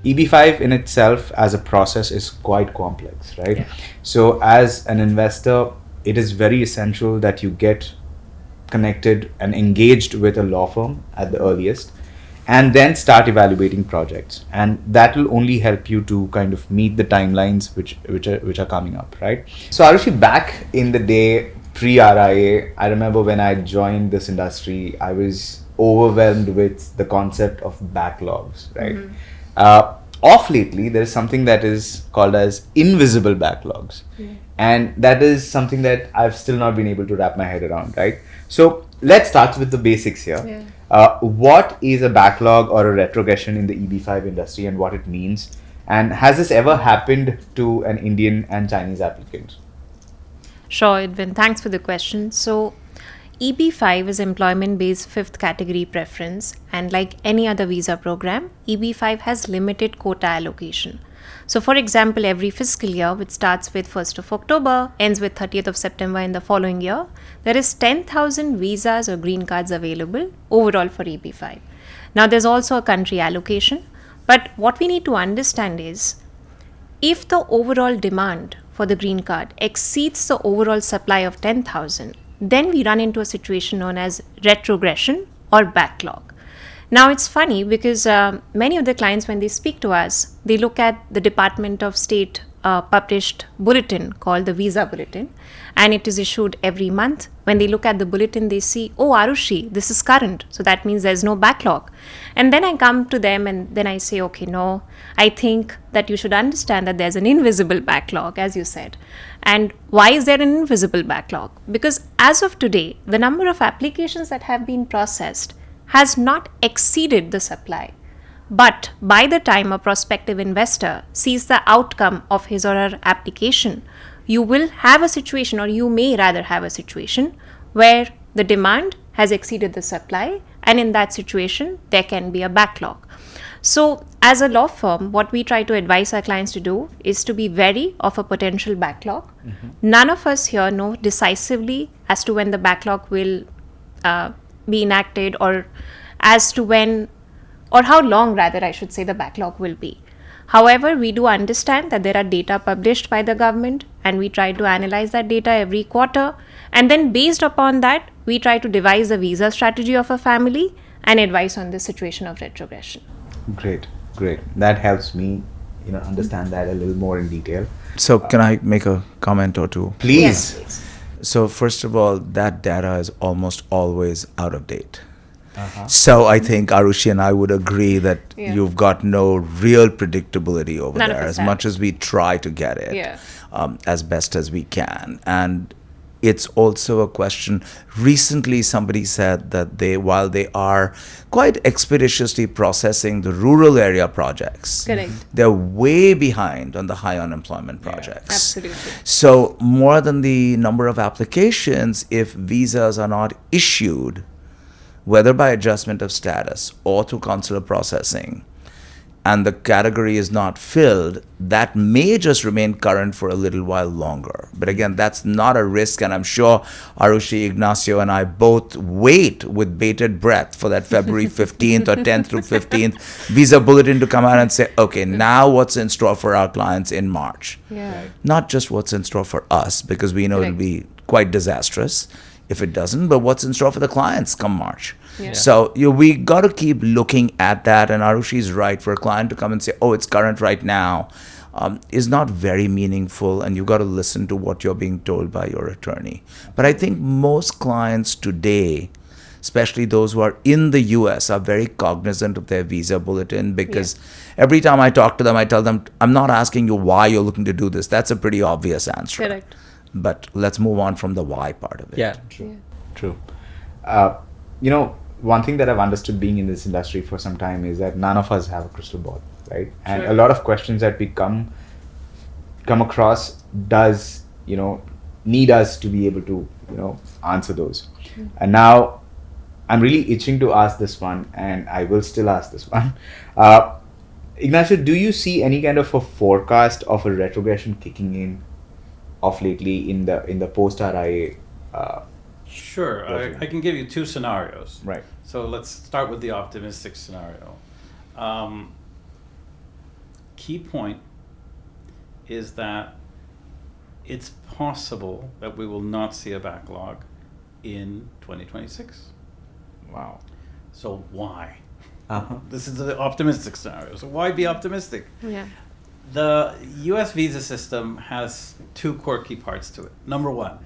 EB-5 in itself as a process is quite complex, right? Yeah. So as an investor, it is very essential that you get connected and engaged with a law firm at the earliest, and then start evaluating projects, and that will only help you to kind of meet the timelines which are coming up, right? So Arushi, back in the day pre-RIA, I remember when I joined this industry, I was overwhelmed with the concept of backlogs, right? Off lately, there is something that is called as invisible backlogs, and that is something that I've still not been able to wrap my head around, right? So let's start with the basics here. Yeah. What is a backlog or a retrogression in the EB-5 industry, and what it means? And has this ever happened to an Indian and Chinese applicant? Sure, Edwin. Thanks for the question. So, EB-5 is employment-based fifth category preference, and like any other visa program, EB-5 has limited quota allocation. So, for example, every fiscal year, which starts with 1st of October, ends with 30th of September in the following year, there is 10,000 visas or green cards available overall for EB-5. Now, there's also a country allocation, but what we need to understand is, if the overall demand for the green card exceeds the overall supply of 10,000, then we run into a situation known as retrogression or backlog. Now, it's funny because many of the clients, when they speak to us, they look at the Department of State published bulletin called the Visa Bulletin, and it is issued every month. When they look at the bulletin, they see, oh, Arushi, this is current, so that means there's no backlog. And then I come to them and then I say, okay, no, I think that you should understand that there's an invisible backlog, as you said. And why is there an invisible backlog? Because as of today, the number of applications that have been processed has not exceeded the supply. But by the time a prospective investor sees the outcome of his or her application, you will have a situation, or you may rather have a situation, where the demand has exceeded the supply, and in that situation, there can be a backlog. So, as a law firm, what we try to advise our clients to do is to be wary of a potential backlog. None of us here know decisively as to when the backlog will be enacted, or as to when, or how long rather I should say, the backlog will be. However, we do understand that there are data published by the government, and we try to analyze that data every quarter, and then based upon that, we try to devise a visa strategy of a family and advise on the situation of retrogression. Great. That helps me, understand that a little more in detail. So can I make a comment or two? Please. Yes, please. So first of all, that data is almost always out of date. So I think Arushi and I would agree that you've got no real predictability over None of there, us as have. much as we try to get it Yeah. as best as we can. And it's also a question. Recently, somebody said that while they are quite expeditiously processing the rural area projects, Correct. they're way behind on the high unemployment projects. Absolutely. So more than the number of applications, if visas are not issued, whether by adjustment of status or through consular processing, and the category is not filled, that may just remain current for a little while longer. But again, that's not a risk, and I'm sure Arushi, Ignacio, and I both wait with bated breath for that February 15th or 10th through 15th Visa Bulletin to come out and say, okay, now what's in store for our clients in March? Yeah. Not just what's in store for us, because we know it'll Correct. be quite disastrous if it doesn't, but what's in store for the clients come March. Yeah. So we got to keep looking at that, and Arushi is right. For a client to come and say, oh, it's current right now, is not very meaningful, and you've got to listen to what you're being told by your attorney. But I think most clients today, especially those who are in the US, are very cognizant of their visa bulletin, because every time I talk to them, I tell them, I'm not asking you why you're looking to do this. That's a pretty obvious answer. Correct. But let's move on from the why part of it. Yeah. True. One thing that I've understood being in this industry for some time is that none of us have a crystal ball, right? And a lot of questions that we come across does, need us to be able to, answer those. And now I'm really itching to ask this one, and I will still ask this one. Ignacio, do you see any kind of a forecast of a retrogression kicking in off lately in the post-RIA? Sure. I can give you two scenarios. Right. So let's start with the optimistic scenario. key point is that it's possible that we will not see a backlog in 2026. Wow. So why? Uh-huh. This is the optimistic scenario. So why be optimistic? Yeah. The US visa system has two core key parts to it. Number one,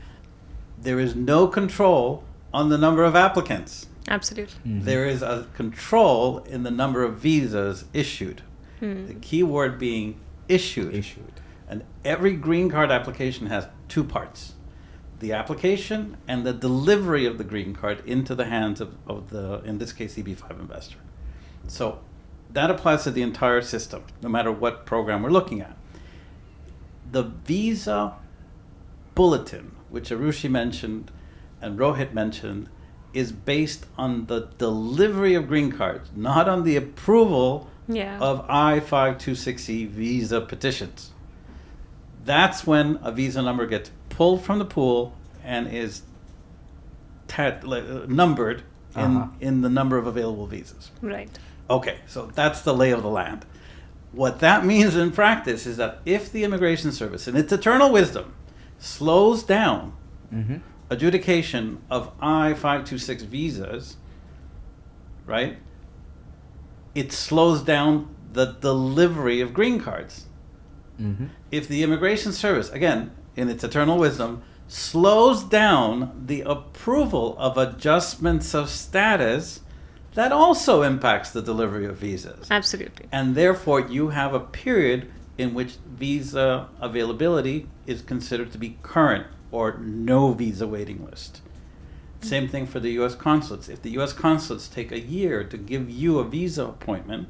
there is no control on the number of applicants. Absolutely. Mm-hmm. There is a control in the number of visas issued. The key word being issued. Issued. And every green card application has two parts: the application and the delivery of the green card into the hands of the, in this case, EB-5 investor. So that applies to the entire system, no matter what program we're looking at. The Visa Bulletin, which Arushi mentioned and Rohit mentioned, is based on the delivery of green cards, not on the approval of I-526E visa petitions. That's when a visa number gets pulled from the pool and is numbered in the number of available visas. Right. Okay, so that's the lay of the land. What that means in practice is that if the Immigration Service, in its eternal wisdom, slows down adjudication of I-526 visas, right, it slows down the delivery of green cards. If the Immigration Service, again, in its eternal wisdom, slows down the approval of adjustments of status, that also impacts the delivery of visas. Absolutely. And therefore, you have a period in which visa availability is considered to be current or no visa waiting list. Same thing for the U.S. consulates. If the U.S. consulates take a year to give you a visa appointment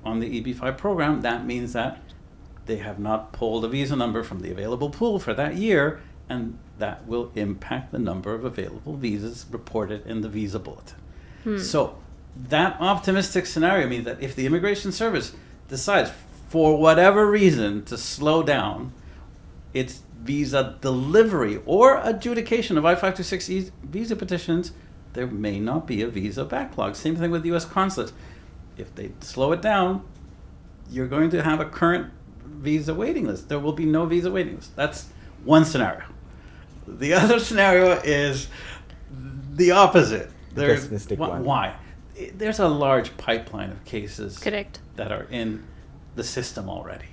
on the EB-5 program, that means that they have not pulled a visa number from the available pool for that year, and that will impact the number of available visas reported in the Visa Bulletin. So that optimistic scenario means that if the Immigration Service decides, for whatever reason, to slow down its visa delivery or adjudication of I-526 visa petitions, there may not be a visa backlog. Same thing with U.S. consulates. If they slow it down, you're going to have a current visa waiting list. There will be no visa waiting list. That's one scenario. The other scenario is the opposite. The pessimistic one. Why? There's a large pipeline of cases Correct. that are in the system already.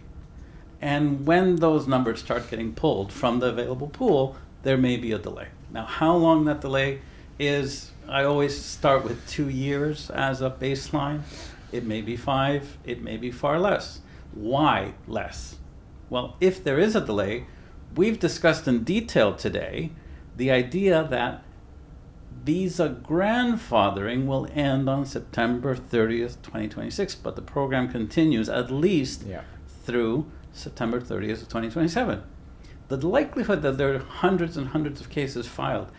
And when those numbers start getting pulled from the available pool, there may be a delay. Now, how long that delay is, I always start with 2 years as a baseline. It may be 5, it may be far less. Why less? Well, if there is a delay, we've discussed in detail today the idea that visa grandfathering will end on September 30th, 2026, but the program continues at least through September 30th, 2027. The likelihood that there are hundreds and hundreds of cases filed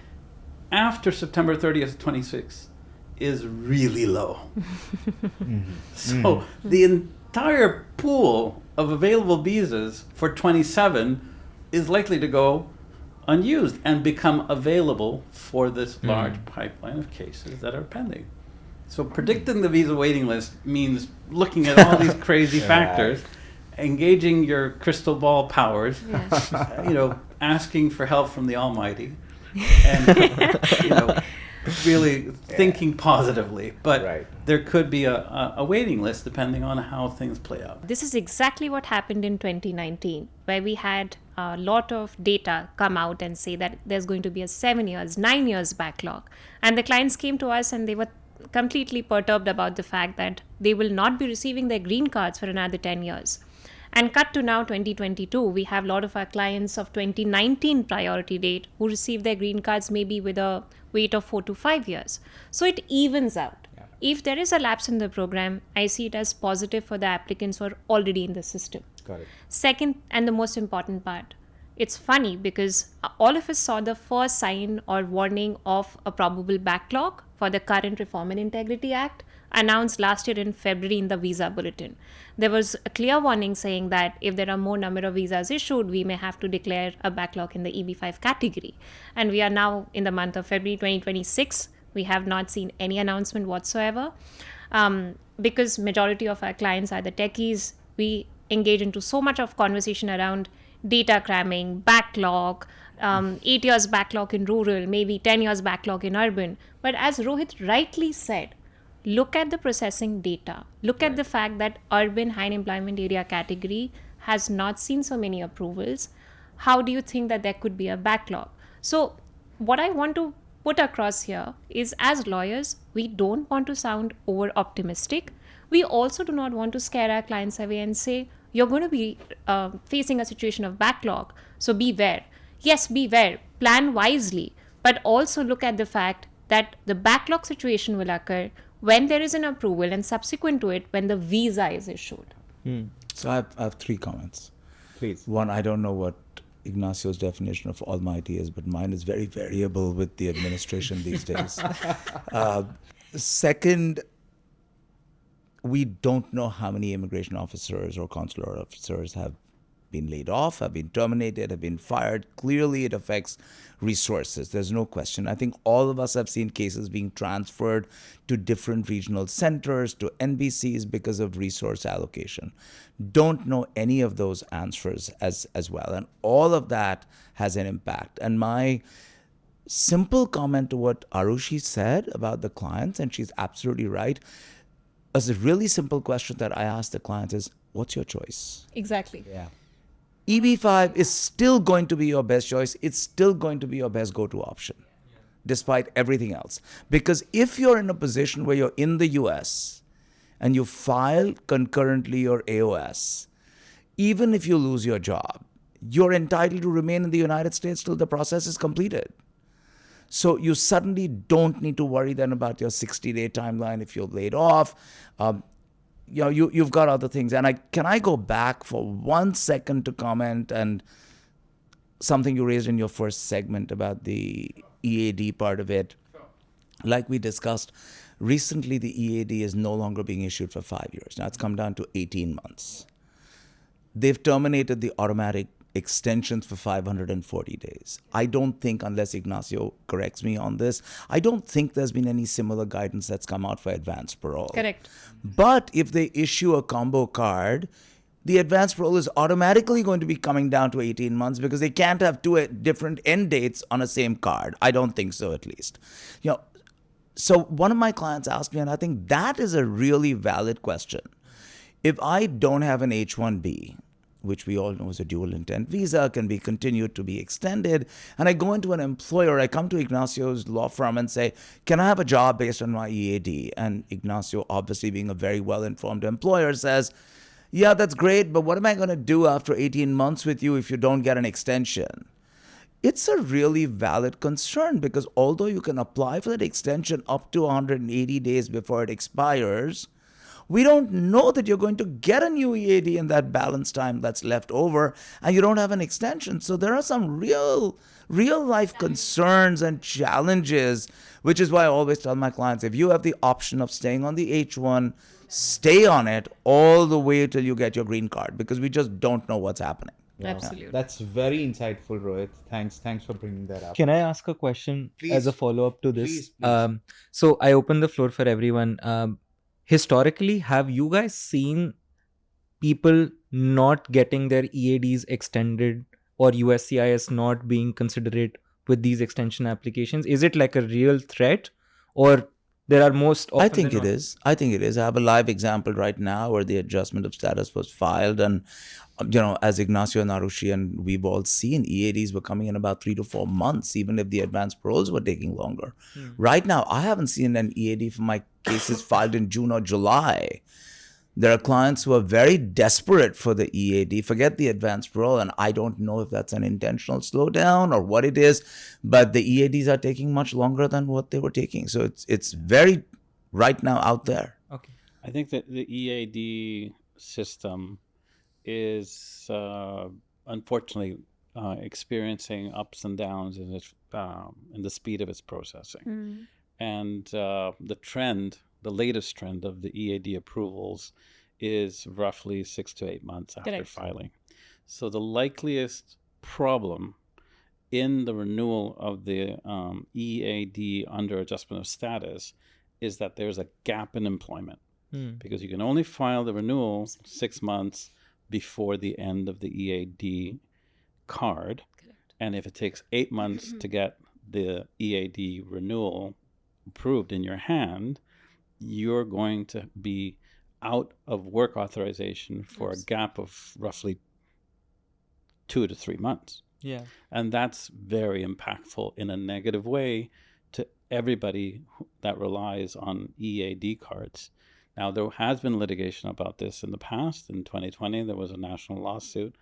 after September 30th, 2026 is really low. So the entire pool of available visas for 27 is likely to go unused and become available for this large pipeline of cases that are pending. So predicting the visa waiting list means looking at all these crazy factors, engaging your crystal ball powers, asking for help from the Almighty, and really thinking positively. But there could be a waiting list depending on how things play out. This is exactly what happened in 2019, where we had a lot of data come out and say that there's going to be a 7 years, 9 years backlog. And the clients came to us and they were completely perturbed about the fact that they will not be receiving their green cards for another 10 years. And cut to now 2022, we have a lot of our clients of 2019 priority date who receive their green cards maybe with a wait of 4 to 5 years. So it evens out. If there is a lapse in the program, I see it as positive for the applicants who are already in the system. Got it. Second, and the most important part, it's funny because all of us saw the first sign or warning of a probable backlog for the current Reform and Integrity Act announced last year in February in the Visa Bulletin. There was a clear warning saying that if there are more number of visas issued, we may have to declare a backlog in the EB-5 category. And we are now in the month of February 2026. We have not seen any announcement whatsoever because majority of our clients are the techies. we engage into so much of conversation around data cramming, backlog, 8 years backlog in rural, maybe 10 years backlog in urban. But as Rohit rightly said, look at the processing data. Look at the fact that urban high employment area category has not seen so many approvals. How do you think that there could be a backlog? So, what I want to put across here is, as lawyers, we don't want to sound over optimistic. We also do not want to scare our clients away and say, you're going to be facing a situation of backlog, so beware. Yes, beware, plan wisely, but also look at the fact that the backlog situation will occur when there is an approval and subsequent to it when the visa is issued. So I have 3 comments. Please. One, I don't know what Ignacio's definition of almighty is, but mine is very variable with the administration these days. Second, we don't know how many immigration officers or consular officers have been laid off, have been terminated, have been fired. Clearly, it affects resources. There's no question. I think all of us have seen cases being transferred to different regional centers, to NBCs because of resource allocation. Don't know any of those answers as well. And all of that has an impact. And my simple comment to what Arushi said about the clients, and she's absolutely right, a really simple question that I ask the clients is, what's your choice? Exactly. Yeah. EB-5 is still going to be your best choice. It's still going to be your best go-to option, despite everything else. Because if you're in a position where you're in the US and you file concurrently your AOS, even if you lose your job, you're entitled to remain in the United States till the process is completed. So you suddenly don't need to worry then about your 60-day timeline if you're laid off. You've got other things. And can I go back for 1 second to comment and something you raised in your first segment about the EAD part of it? Like we discussed, recently the EAD is no longer being issued for 5 years. Now it's come down to 18 months. They've terminated the automatic extensions for 540 days. I don't think, unless Ignacio corrects me on this, I don't think there's been any similar guidance that's come out for advanced parole. Correct. But if they issue a combo card, the advanced parole is automatically going to be coming down to 18 months because they can't have 2 different end dates on a same card. I don't think so, at least. So one of my clients asked me, and I think that is a really valid question. If I don't have an H-1B, which we all know is a dual intent visa, can be continued to be extended, and I go into an employer, I come to Ignacio's law firm and say, can I have a job based on my EAD? And Ignacio, obviously being a very well-informed employer, says, yeah, that's great, but what am I going to do after 18 months with you if you don't get an extension? It's a really valid concern, because although you can apply for that extension up to 180 days before it expires, we don't know that you're going to get a new EAD in that balance time that's left over, and you don't have an extension. So there are some real life concerns and challenges, which is why I always tell my clients, if you have the option of staying on the H1, stay on it all the way till you get your green card, because we just don't know what's happening. Yeah. Absolutely. That's very insightful, Rohit. Thanks for bringing that up. Can I ask a question Please. as a follow-up to this? Please. So I open the floor for everyone. Historically, have you guys seen people not getting their EADs extended or USCIS not being considerate with these extension applications? Is it like a real threat, or there are most often I think it is. I have a live example right now where the adjustment of status was filed, and as Ignacio and Arushi and we've all seen, EADs were coming in about 3 to 4 months, even if the advanced paroles were taking longer. Right now, I haven't seen an EAD for my cases filed in June or July. There are clients who are very desperate for the EAD, forget the advanced parole, and I don't know if that's an intentional slowdown or what it is, but the EADs are taking much longer than what they were taking. So it's very right now out there. Okay. I think that the EAD system is unfortunately experiencing ups and downs in the speed of its processing. And the latest trend of the EAD approvals is roughly 6 to 8 months after Correct. filing. So the likeliest problem in the renewal of the EAD under adjustment of status is that there's a gap in employment. because you can only file the renewal 6 months before the end of the EAD card. Correct. And if it takes 8 months to get the EAD renewal approved in your hand, you're going to be out of work authorization for a gap of roughly 2 to 3 months. Yeah. And that's very impactful in a negative way to everybody that relies on EAD cards. Now, there has been litigation about this in the past. In 2020, there was a national lawsuit,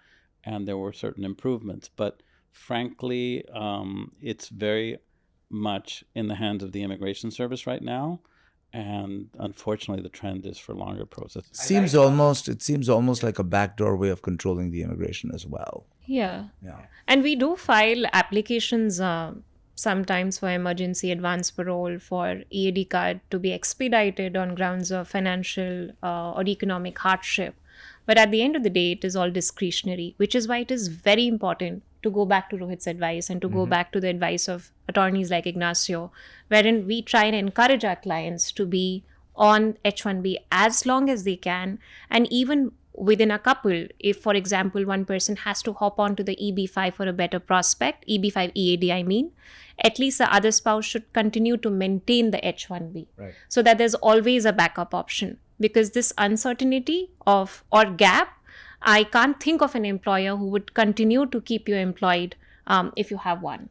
and there were certain improvements. But frankly, it's very much in the hands of the Immigration Service right now. And unfortunately, the trend is for longer processes. It seems almost like a backdoor way of controlling the immigration as well. Yeah. Yeah. And we do file applications sometimes for emergency advance parole for EAD card to be expedited on grounds of financial or economic hardship. But at the end of the day, it is all discretionary, which is why it is very important to go back to Rohit's advice and to go back to the advice of attorneys like Ignacio, wherein we try and encourage our clients to be on H-1B as long as they can. And even within a couple, if, for example, one person has to hop on to the EB-5 for a better prospect, EB-5 EAD, I mean, at least the other spouse should continue to maintain the H-1B. Right. So that there's always a backup option. Because this uncertainty of or gap, I can't think of an employer who would continue to keep you employed if you have one.